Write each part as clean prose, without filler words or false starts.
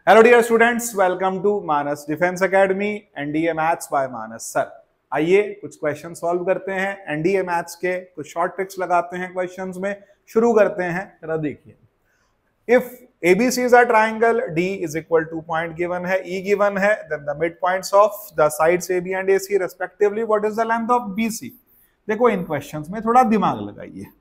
Hello dear students, welcome to Manas defence academy NDA maths by Manas sir. आइए कुछ question solve करते हैं। NDA maths के कुछ शॉर्ट ट्रिक्स लगाते हैं क्वेश्चंस में। शुरू करते हैं। जरा देखिए, if ABC is a triangle, D is equal to point given है, E given है, then the midpoints of the sides AB and AC respectively, what is the length of BC? देखो, इन क्वेश्चंस में थोड़ा दिमाग लगाइए।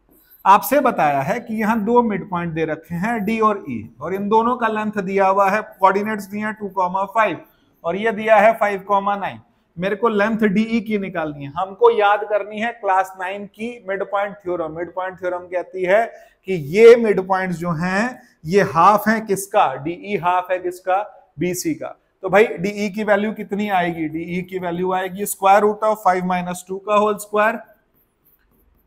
आपसे बताया है कि यहाँ दो मिड पॉइंट दे रखे हैं D और E, और इन दोनों का लेंथ दिया हुआ है, कोऑर्डिनेट्स दिए हैं 2,5 और ये दिया है 5,9। मेरे को लेंथ DE की निकालनी है। हमको याद करनी है क्लास 9 की mid point theorem. Mid point theorem कहती है कि ये मिड पॉइंट्स जो हैं ये हाफ है किसका, DE हाफ है किसका, BC का। तो भाई DE की वैल्यू कितनी आएगी, DE की वैल्यू आएगी स्क्वायर रूट ऑफ 5 - 2 का होल स्क्वायर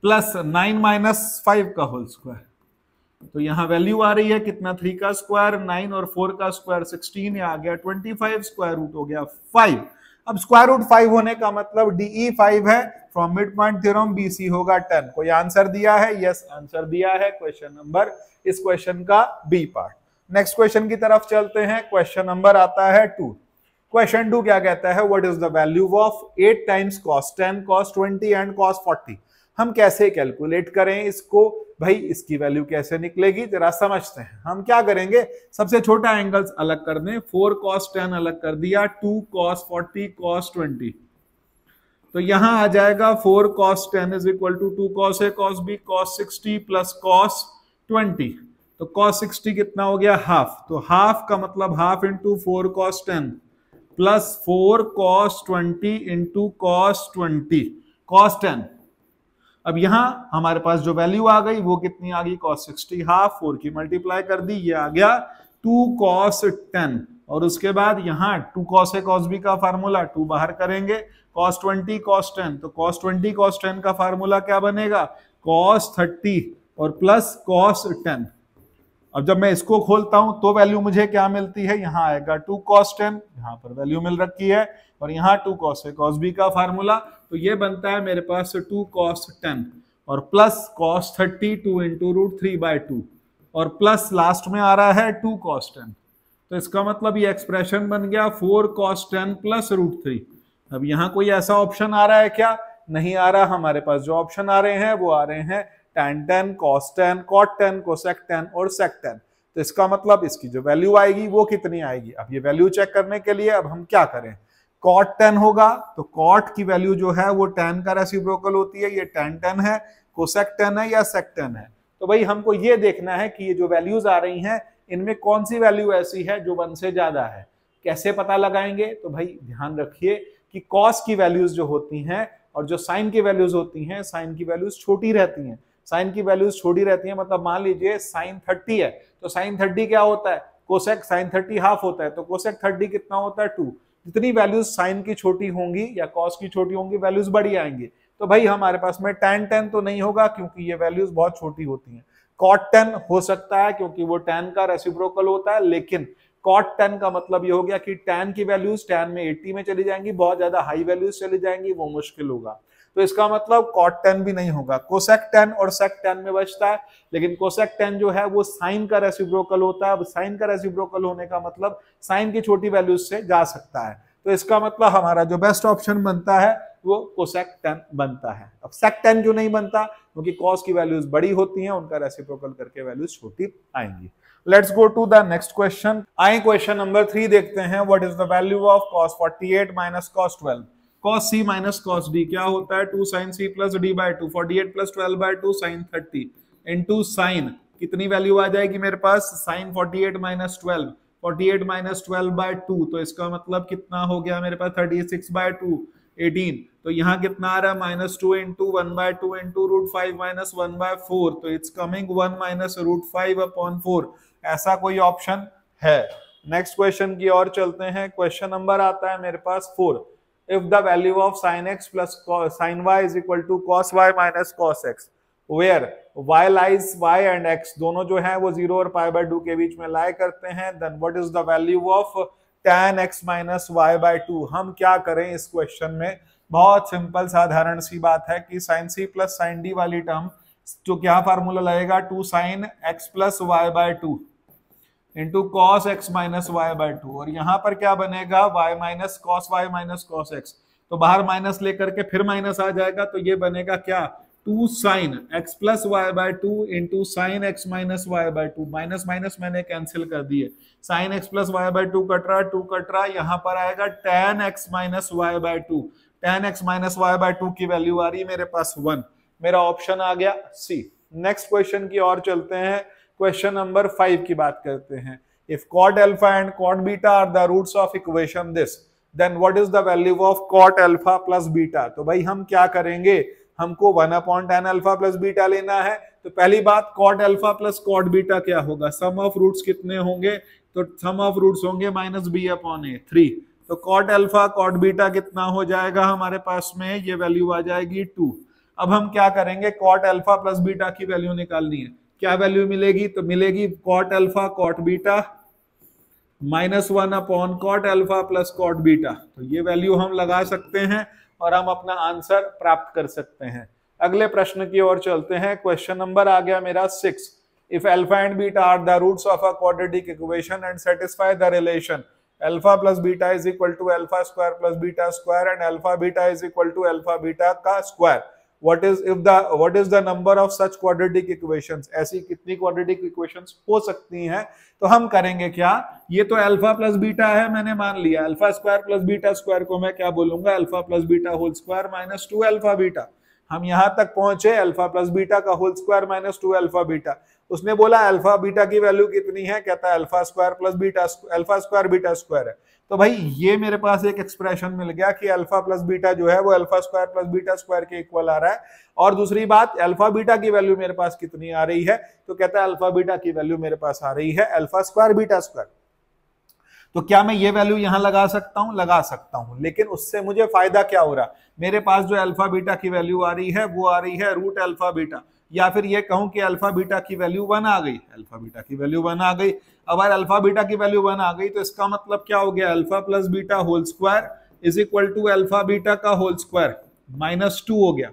प्लस 9 - 5 का होल स्क्वायर। तो यहां वैल्यू आ रही है कितना, 3 का स्क्वायर 9 और 4 का स्क्वायर 16, ये आ गया 25, स्क्वायर रूट हो गया 5। अब स्क्वायर रूट 5 होने का मतलब DE 5 है, from mid point theorem BC होगा 10। कोई आंसर दिया है? यस, आंसर दिया है क्वेश्चन नंबर, इस क्वेश्चन का बी पार्ट। नेक्स्ट क्वेश्चन की तरफ चलते हैं। क्वेश्चन नंबर आता है 2। क्वेश्चन 2 क्या कहता है, what is the value of 8 times cos 10 cos 20 and cos 40। हम कैसे कैलकुलेट करें इसको, भाई इसकी वैल्यू कैसे निकलेगी जरा समझते हैं। हम क्या करेंगे, सबसे छोटा एंगल्स अलग कर दें, 4 cos 10 अलग कर दिया, 2 cos 40 cos 20। तो यहां आ जाएगा 4 cos 10 is equal to 2 cos A cos B cos 60 plus cos 20। तो cos 60 कितना हो गया, हाफ। तो हाफ का मतलब half into 4 cos 10 plus 4 cos 20 into cos 20 cos 10। अब यहां हमारे पास जो वैल्यू आ गई वो कितनी आ गई, cos 60 हाफ, 4 की मल्टीप्लाई कर दी, ये आ गया 2 cos 10। और उसके बाद यहाँ 2 cos A cos B का फार्मूला 2 बाहर करेंगे, cos 20 cos 10। तो cos 20 cos 10 का फार्मूला क्या बनेगा, cos 30 और प्लस cos 10। अब जब मैं इसको खोलता हूं तो वैल्यू मुझे क्या मिलती है, यहाँ आएगा 2 cos 10, यहाँ पर वैल्यू मिल रखी है, और यहाँ 2 cos A cos B का फार्मूला। तो ये बनता है मेरे पास 2 cos 10 और प्लस cos 30 2 इंटू √3/2 और प्लस लास्ट में आ रहा है 2 cos 10। तो इसका मतलब ये एक्सप्रेशन बन गया 4 cos 10 प्लस √3। अब यहाँ कोई ऐसा ऑप्शन आ रहा है क्या, नहीं आ रहा। हमारे पास जो ऑप्शन आ रहे हैं वो आ रहे हैं tan 10 cos 10 cot 10 cosec 10 और sec 10। तो इसका मतलब इसकी जो वैल्यू आएगी वो कितनी आएगी। अब ये वैल्यू चेक करने के लिए अब हम क्या करें, cot 10 होगा तो cot की वैल्यू जो है वो tan का रेसिप्रोकल होती है, ये tan 10 है, cosec 10 है या sec 10 है। तो भाई हमको ये देखना है कि ये जो वैल्यूज आ रही हैं इनमें कौन सी वैल्यू ऐसी है जो 1 से ज्यादा है। कैसे पता लगाएंगे, तो भाई ध्यान रखिए कि cos की वैल्यूज जो होती हैं और जो sin की वैल्यूज होती हैं, sin की वैल्यूज छोटी रहती हैं। साइन की वैल्यूज छोटी रहती हैं, मतलब मान लीजिए sin 30 है तो sin 30 क्या होता है, कोसेक sin 30 हाफ होता है, तो कोसेक 30 कितना होता है 2। जितनी वैल्यूज साइन की छोटी होंगी या कॉस की छोटी होंगी वैल्यूज बड़ी आएंगी। तो भाई हमारे पास में tan 10 तो नहीं होगा क्योंकि ये वैल्यूज बहुत छोटी होती हैं। cot 10 हो सकता है क्योंकि वो tan का रेसिप्रोकल होता है, लेकिन cot 10 का मतलब ये हो गया कि tan की वैल्यूज tan में 80 में चली जाएंगी, बहुत ज्यादा हाई वैल्यूज चली जाएंगी, वो मुश्किल होगा। तो इसका मतलब cot 10 भी नहीं होगा। cosec 10 और sec 10 में बचता है, लेकिन cosec 10 जो है वो sin का रेसिप्रोकल होता है। अब sin का रेसिप्रोकल होने का मतलब sin की छोटी वैल्यूज से जा सकता है। तो इसका मतलब हमारा जो बेस्ट ऑप्शन बनता है वो cosec 10 बनता है। अब sec 10 क्यों नहीं बनता, क्योंकि cos की वैल्यूज बड़ी होती हैं, उनका रेसिप्रोकल करके वैल्यूज छोटी आएंगी। Let's go to the next question. आए क्वेश्चन नंबर 3 देखते हैं। What is the value of cos 48 - cos 12। cos C - cos D क्या होता है, 2 sin C plus D/2, 48 plus 12/2 sin 30 into sin कितनी वैल्यू आ जाएगी मेरे पास, sin 48 - 12, 48 - 12/2। तो इसका मतलब कितना हो गया मेरे पास 36/2 18। तो यहाँ कितना आ रहा है -2 इंटू 1/2 इंटू √5 - 1/4। तो इट्स कमिंग 1 - √5/4। ऐसा कोई ऑप्शन है। नेक्स्ट क्वेश्चन की ओर चलते हैं। क्वेश्चन नंबर आता है मेरे पास 4। If the value of sin x plus sin y is equal to cos y minus cos x, where y lies y and x दोनों जो है वो 0 और π/2 के बीच में लाई करते हैं, then what is the value of tan x minus y/2। हम क्या करें इस क्वेश्चन में, बहुत सिंपल साधारण सी बात है कि sin c plus sin d वाली टर्म जो क्या फार्मूला लगेगा, 2 sin x plus y/2 into cos x minus y by two, और यहाँ पर क्या बनेगा y minus cos y minus cos x, तो बाहर माइनस लेकर के फिर माइनस आ जाएगा, तो ये बनेगा क्या 2 sine x plus y by two into sine x minus y by two, minus minus मैंने कैंसिल कर दिए, sine x plus y by two cut रहा, 2 कट रहा, यहाँ पर आएगा tan x minus y by two, tan x minus y by two की value आ रही है मेरे पास 1, मेरा ऑप्शन आ गया सी। नेक्स्ट क्वेश्चन की ओर चलते हैं, क्वेश्चन नंबर 5 की बात करते हैं। If cot alpha and cot beta are the roots of equation this, then what is the value of cot alpha plus beta? तो भाई हम क्या करेंगे, हमको 1/tan alpha plus beta लेना है, तो पहली बात cot alpha plus cot beta क्या होगा, सम ऑफ रूट्स कितने होंगे, तो सम ऑफ रूट्स होंगे -b/a 3, तो cot alpha cot beta कितना हो जाएगा हमारे पास में, ये वैल्यू आ जाएगी 2। अब हम क्या करेंगे, cot alpha plus beta की वैल्यू निकालनी है, क्या वैल्यू मिलेगी, तो मिलेगी cot alpha cot beta -1 cot alpha plus cot beta, तो ये वैल्यू हम लगा सकते हैं और हम अपना आंसर प्राप्त कर सकते हैं। अगले प्रश्न की ओर चलते हैं, क्वेश्चन नंबर आ गया मेरा 6। If alpha and beta are the roots of a quadratic equation and satisfy the relation alpha plus beta is equal to alpha square plus beta square and alpha beta is equal to alpha beta का square, what is the number of such quadratic equations? ऐसी कितनी quadratic equations हो सकती हैं? तो हम करेंगे क्या, ये तो अल्फा प्लस बीटा है, मैंने मान लिया alpha square plus beta square को मैं क्या बोलूंगा, alpha plus beta whole square minus 2 alpha beta. हम यहां तक पहुंचे अल्फा प्लस बीटा का whole square minus 2 alpha beta, उसने बोला अल्फा बीटा की वैल्यू कितनी है, कहता है alpha square plus beta, alpha square beta square है, तो भाई ये मेरे पास एक एक्सप्रेशन मिल गया कि अल्फा प्लस बीटा जो है वो alpha square plus beta square के इक्वल आ रहा है। और दूसरी बात, अल्फा बीटा की वैल्यू मेरे पास कितनी आ रही है, तो कहता है अल्फा बीटा की वैल्यू मेरे पास आ रही है अल्फा स्क्वायर बीटा स्क्वायर। तो क्या मैं ये वैल्यू यहां लगा सकता हूं, लगा सकता हूं, लेकिन उससे मुझे फायदा क्या हो रहा, मेरे पास जो अल्फा बीटा की वैल्यू आ रही है वो आ रही है रूट अल्फा बीटा, या फिर ये कहूं कि अल्फा बीटा की वैल्यू 1 आ गई, अल्फा बीटा की वैल्यू 1 आ गई। अब अगर अल्फा बीटा की वैल्यू 1 आ गई तो इसका मतलब क्या हो गया, alpha plus beta whole square is equal to alpha beta का होल स्क्वायर -2 हो गया।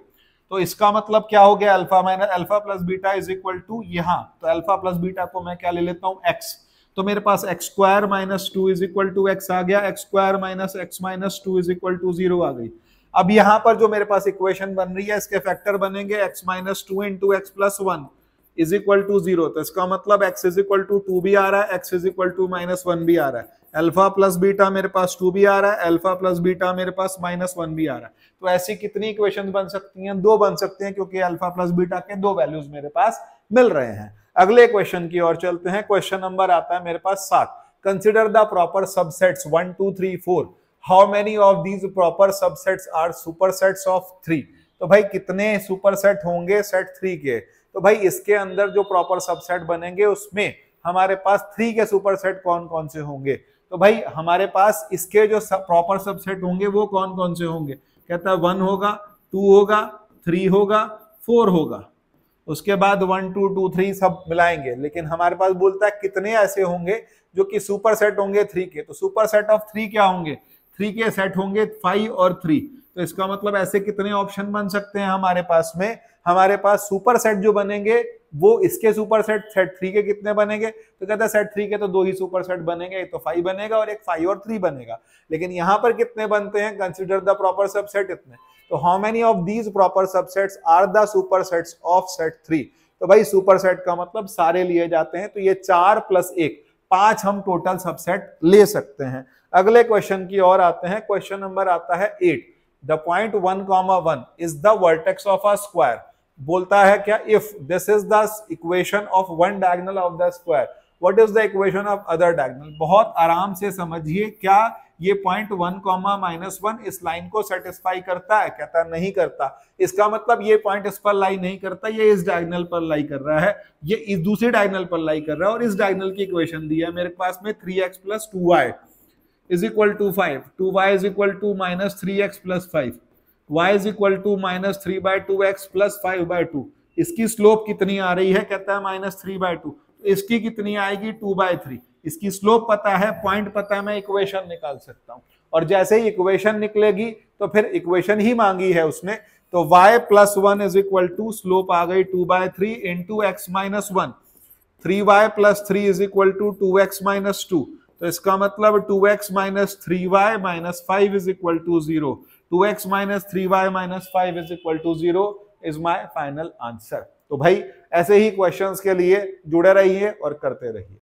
तो इसका मतलब क्या हो गया, alpha minus alpha plus beta is equal to यहाँ, तो अल्फा प्लस बीटा को मैं क्या ले लेता हूँ x, तो मेरे पास x square minus 2 is equal to x आ गया, x square minus x minus 2 is equal to 0 आ गई। अब यहाँ पर जो मेरे पास इक्वेशन बन रही है इसके फैक्टर बनेंगे x minus 2 into x plus 1 is equal to 0, तो इसका मतलब x इज इक्वल टू 2 भी आ रहा है, x इज इक्वल टू -1 भी आ रहा है, अल्फा प्लस बीटा मेरे पास 2 भी आ रहा है, अल्फा प्लस बीटा मेरे पास -1 भी आ रहा है। तो ऐसी कितनी इक्वेशन बन सकती हैं, 2 बन सकते हैं, क्योंकि अल्फा प्लस बीटा के 2 वैल्यूज मेरे पास मिल रहे हैं। अगले क्वेश्चन की ओर चलते हैं, क्वेश्चन नंबर आता है मेरे पास 7। Consider the proper subsets 1 2 3 4, how many of these proper subsets are supersets of 3, तो भाई कितने सुपरसेट होंगे सेट 3 के, तो भाई इसके अंदर जो प्रॉपर सबसेट बनेंगे उसमें हमारे पास 3 के सुपरसेट कौन कौन से होंगे, तो भाई हमारे पास इसके जो प्रॉपर सबसेट होंगे वो कौन कौन से होंगे, कहता है 1 होगा, 2 होगा, 3 होगा, 4 होगा, उसके बाद 1 2 2 3 सब मिलाएंगे, लेकिन हमारे पास बोलता है कितने ऐसे होंगे जो कि सुपरसेट होंगे 3 के, तो सुपरसेट ऑफ 3 क्या होंगे, 3 के सेट होंगे 5 और 3, तो इसका मतलब ऐसे कितने ऑप्शन बन सकते हैं हमारे पास में, हमारे पास सुपर सेट जो बनेंगे वो इसके सुपर सेट सेट 3 के कितने बनेंगे, तो कहता है सेट 3 के तो 2 ही सुपर सेट बनेंगे, एक तो 5 बनेगा और एक 5 और 3 बनेगा, लेकिन यहाँ पर कितने बनते हैं, कंसिडर द प्रॉपर सबसेट इतने, तो how many of these proper subsets are the supersets of set 3, तो भाई सुपर सेट का मतलब सारे लिए जाते हैं, तो ये 4 + 1 5 हम टोटल सबसेट ले सकते हैं। अगले क्वेश्चन की ओर आते हैं, क्वेश्चन नंबर आता है 8। The point 1, 1 is the vertex of a square, बोलता है क्या, if this is the equation of one diagonal of the square, what is the equation of other diagonal. बहुत आराम से समझिए, क्या ये पॉइंट 1, -1 इस लाइन को सेटिस्फाई करता है, कहता है नहीं करता, इसका मतलब ये पॉइंट इस पर लाई नहीं करता, ये इस डायगोनल पर लाई कर रहा है, ये इस दूसरे डायगोनल पर लाई कर रहा है, और इस डायगोनल की इक्वेशन दी है मेरे पास में 3x + 2y is equal to 5, 2y is equal to -3x + 5, y is equal to -3/2x + 5/2, इसकी स्लोप कितनी आ रही है, कहता है -3/2, इसकी कितनी आएगी 2/3, इसकी स्लोप पता है, पॉइंट पता है, मैं इक्वेशन निकाल सकता हूं, और जैसे ही इक्वेशन निकलेगी तो फिर इक्वेशन ही मांगी है उसने, तो y + 1 is equal to slope आ गई 2/3 into x - 1, 3y plus 3 is equal to 2x minus 2, तो इसका मतलब 2x minus 3y minus 5 is equal to 0. 2x minus 3y minus 5 is equal to 0 is my final answer. तो भाई ऐसे ही questions के लिए जुड़े रहिए और करते रहिए.